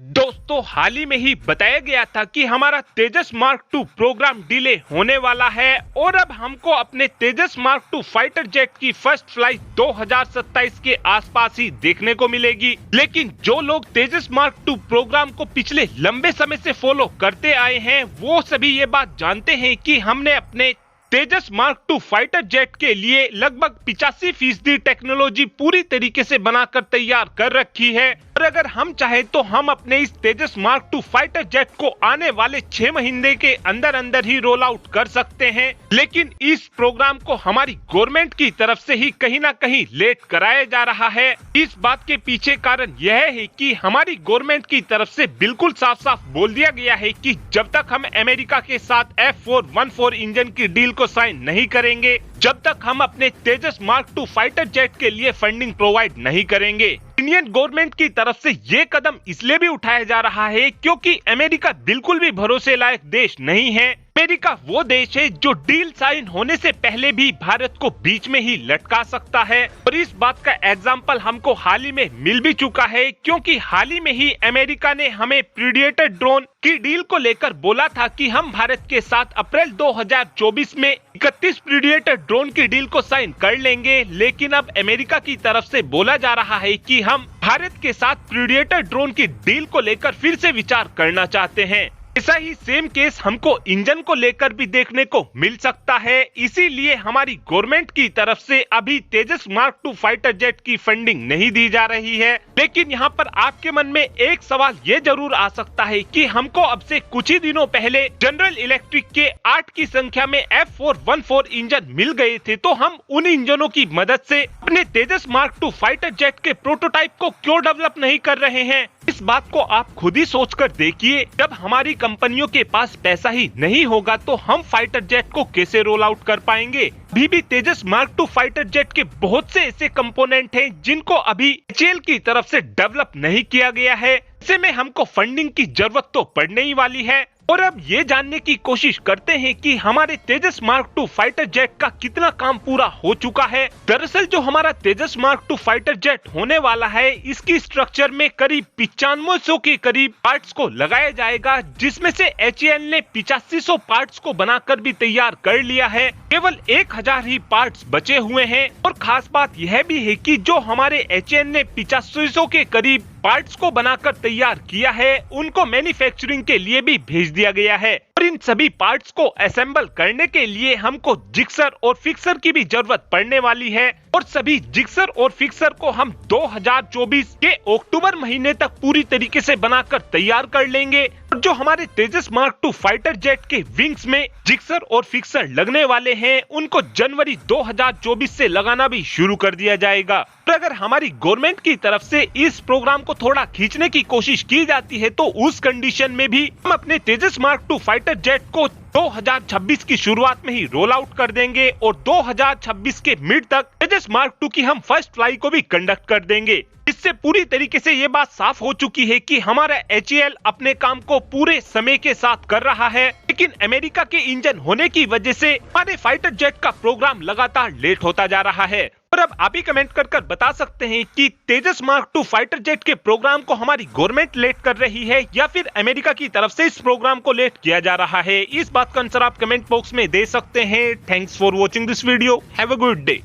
दोस्तों, हाल ही में ही बताया गया था कि हमारा तेजस मार्क टू प्रोग्राम डिले होने वाला है और अब हमको अपने तेजस मार्क टू फाइटर जेट की फर्स्ट फ्लाइट 2027 के आसपास ही देखने को मिलेगी। लेकिन जो लोग तेजस मार्क टू प्रोग्राम को पिछले लंबे समय से फॉलो करते आए हैं, वो सभी ये बात जानते हैं कि हमने अपने तेजस मार्क टू फाइटर जेट के लिए लगभग 85% टेक्नोलॉजी पूरी तरीके से बनाकर तैयार कर रखी है और अगर हम चाहे तो हम अपने इस तेजस मार्क टू फाइटर जेट को आने वाले 6 महीने के अंदर अंदर ही रोल आउट कर सकते हैं। लेकिन इस प्रोग्राम को हमारी गवर्नमेंट की तरफ से ही कहीं ना कहीं लेट कराया जा रहा है। इस बात के पीछे कारण यह है कि हमारी गवर्नमेंट की तरफ से बिल्कुल साफ साफ बोल दिया गया है कि जब तक हम अमेरिका के साथ F414 इंजन की डील को साइन नहीं करेंगे, जब तक हम अपने तेजस मार्क टू फाइटर जेट के लिए फंडिंग प्रोवाइड नहीं करेंगे। इंडियन गवर्नमेंट की तरफ से ये कदम इसलिए भी उठाया जा रहा है क्योंकि अमेरिका बिल्कुल भी भरोसे लायक देश नहीं है। अमेरिका वो देश है जो डील साइन होने से पहले भी भारत को बीच में ही लटका सकता है और इस बात का एग्जाम्पल हमको हाल ही में मिल भी चुका है, क्योंकि हाल ही में ही अमेरिका ने हमें प्रीडेटर ड्रोन की डील को लेकर बोला था कि हम भारत के साथ अप्रैल 2024 में 31 प्रीडेटर ड्रोन की डील को साइन कर लेंगे। लेकिन अब अमेरिका की तरफ से बोला जा रहा है कि हम भारत के साथ प्रीडेटर ड्रोन की डील को लेकर फिर से विचार करना चाहते हैं। ऐसा ही सेम केस हमको इंजन को लेकर भी देखने को मिल सकता है। इसीलिए हमारी गवर्नमेंट की तरफ से अभी तेजस मार्क टू फाइटर जेट की फंडिंग नहीं दी जा रही है। लेकिन यहाँ पर आपके मन में एक सवाल ये जरूर आ सकता है कि हमको अब से कुछ ही दिनों पहले जनरल इलेक्ट्रिक के 8 की संख्या में F414 इंजन मिल गए थे, तो हम उन इंजनों की मदद से अपने तेजस मार्क टू फाइटर जेट के प्रोटोटाइप को क्यों डेवलप नहीं कर रहे हैं? इस बात को आप खुद ही सोचकर देखिए। जब हमारी कंपनियों के पास पैसा ही नहीं होगा तो हम फाइटर जेट को कैसे रोल आउट कर पाएंगे? अभी भी तेजस मार्क टू फाइटर जेट के बहुत से ऐसे कंपोनेंट हैं जिनको अभी HAL की तरफ से डेवलप नहीं किया गया है। ऐसे में हमको फंडिंग की जरूरत तो पड़ने ही वाली है। और अब ये जानने की कोशिश करते हैं कि हमारे तेजस मार्क टू फाइटर जेट का कितना काम पूरा हो चुका है। दरअसल जो हमारा तेजस मार्क टू फाइटर जेट होने वाला है, इसकी स्ट्रक्चर में करीब 9500 के करीब पार्ट्स को लगाया जाएगा, जिसमें से HAL ने 8500 पार्ट्स को बनाकर भी तैयार कर लिया है। केवल 1000 ही पार्ट्स बचे हुए हैं। और खास बात यह भी है कि जो हमारे HAL ने 8500 के करीब पार्ट्स को बनाकर तैयार किया है, उनको मैन्युफैक्चरिंग के लिए भी भेज दिया गया है। और इन सभी पार्ट्स को असेंबल करने के लिए हमको जिक्सर और फिक्सर की भी जरूरत पड़ने वाली है। और सभी जिक्सर और फिक्सर को हम 2024 के अक्टूबर महीने तक पूरी तरीके से बनाकर तैयार कर लेंगे। और जो हमारे तेजस मार्क टू फाइटर जेट के विंग्स में जिक्सर और फिक्सर लगने वाले हैं, उनको जनवरी 2024 से लगाना भी शुरू कर दिया जाएगा। और अगर हमारी गवर्नमेंट की तरफ से इस प्रोग्राम को थोड़ा खींचने की कोशिश की जाती है तो उस कंडीशन में भी हम अपने तेजस मार्क टू फाइटर जेट को 2026 की शुरुआत में ही रोल आउट कर देंगे और 2026 के मिड तक तेजस मार्क टू की हम फर्स्ट फ्लाई को भी कंडक्ट कर देंगे। इससे पूरी तरीके से ये बात साफ हो चुकी है कि हमारा HAL अपने काम को पूरे समय के साथ कर रहा है। लेकिन अमेरिका के इंजन होने की वजह से हमारे फाइटर जेट का प्रोग्राम लगातार लेट होता जा रहा है। और अब आप ही कमेंट कर बता सकते हैं कि तेजस मार्क टू फाइटर जेट के प्रोग्राम को हमारी गवर्नमेंट लेट कर रही है या फिर अमेरिका की तरफ से इस प्रोग्राम को लेट किया जा रहा है। इस बात का आंसर आप कमेंट बॉक्स में दे सकते हैं। Thanks for watching this video. Have a good day.